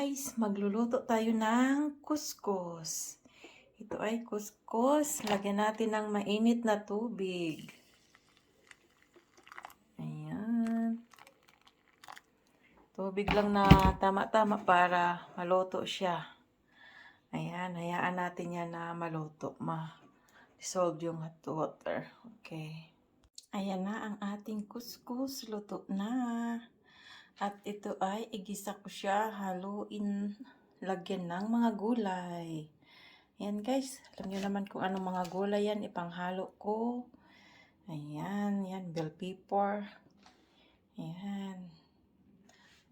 guys, magluluto tayo ng kuskus. Ito ay kuskus. Lagyan natin ng mainit na tubig. Ayan. Tubig lang na tama-tama para maluto siya. Ayan, hayaan natin yan na maluto. Ma-dissolve yung hot water. Okay. Ayan na ang ating kuskus. Luto na. At ito ay igisa ko siya, haluin, lagyan ng mga gulay. Ayan guys, alam nyo naman kung anong mga gulay yan, ipanghalo ko. Ayan, yan, bell pepper. Ayan.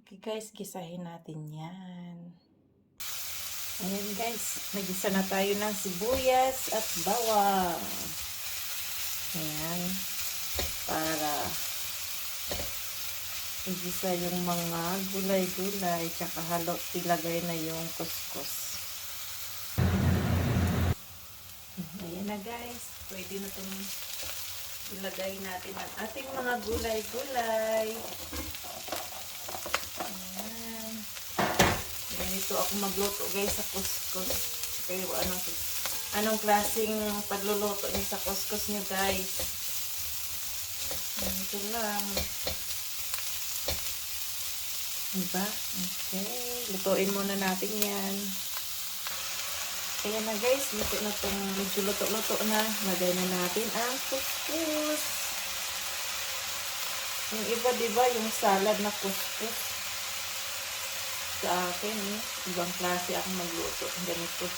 Okay guys, gisahin natin yan. Ayan guys, nagisa na tayo ng sibuyas at bawang. Ayan, para igisa yung mga gulay-gulay, tsaka halo, ilagay na yung kuskus. Ayan na guys, pwede na itong ilagay natin ang ating mga gulay-gulay. Ayan. Ganito ako magluto guys sa kuskus. Kaya anong klaseng pagluluto niyo sa kuskus niyo guys. Ganito lang. Diba? Okay. Lutuin muna natin yan. Ayan na guys. Luto na itong medyo luto-luto na. Lagay na natin ang kuskus. Yung iba diba yung salad na kuskus. Sa akin ibang klase akong magluto. Ganito.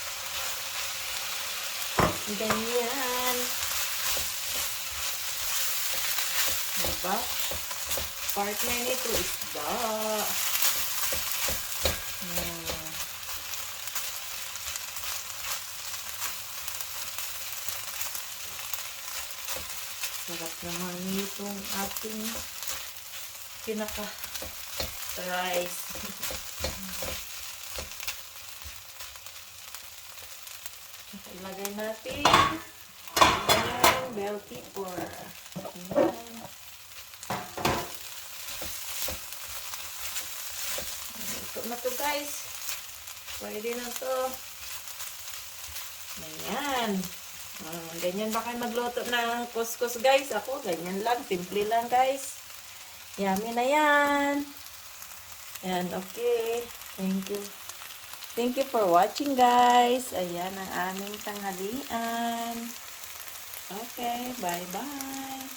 Ganyan. Diba? Partner nito isda. Sarap naman itong ating pinaka-rice. Ilagay natin yung bell pepper. Ito na to guys. Pwede na to. Ayan. Ganyan ba kayo magluto ng kuskus guys? Ako, ganyan lang. Simple lang guys. Yummy na yan. Ayan, okay. Thank you. Thank you for watching guys. Ayan ang aming tanghalian. Okay, bye-bye.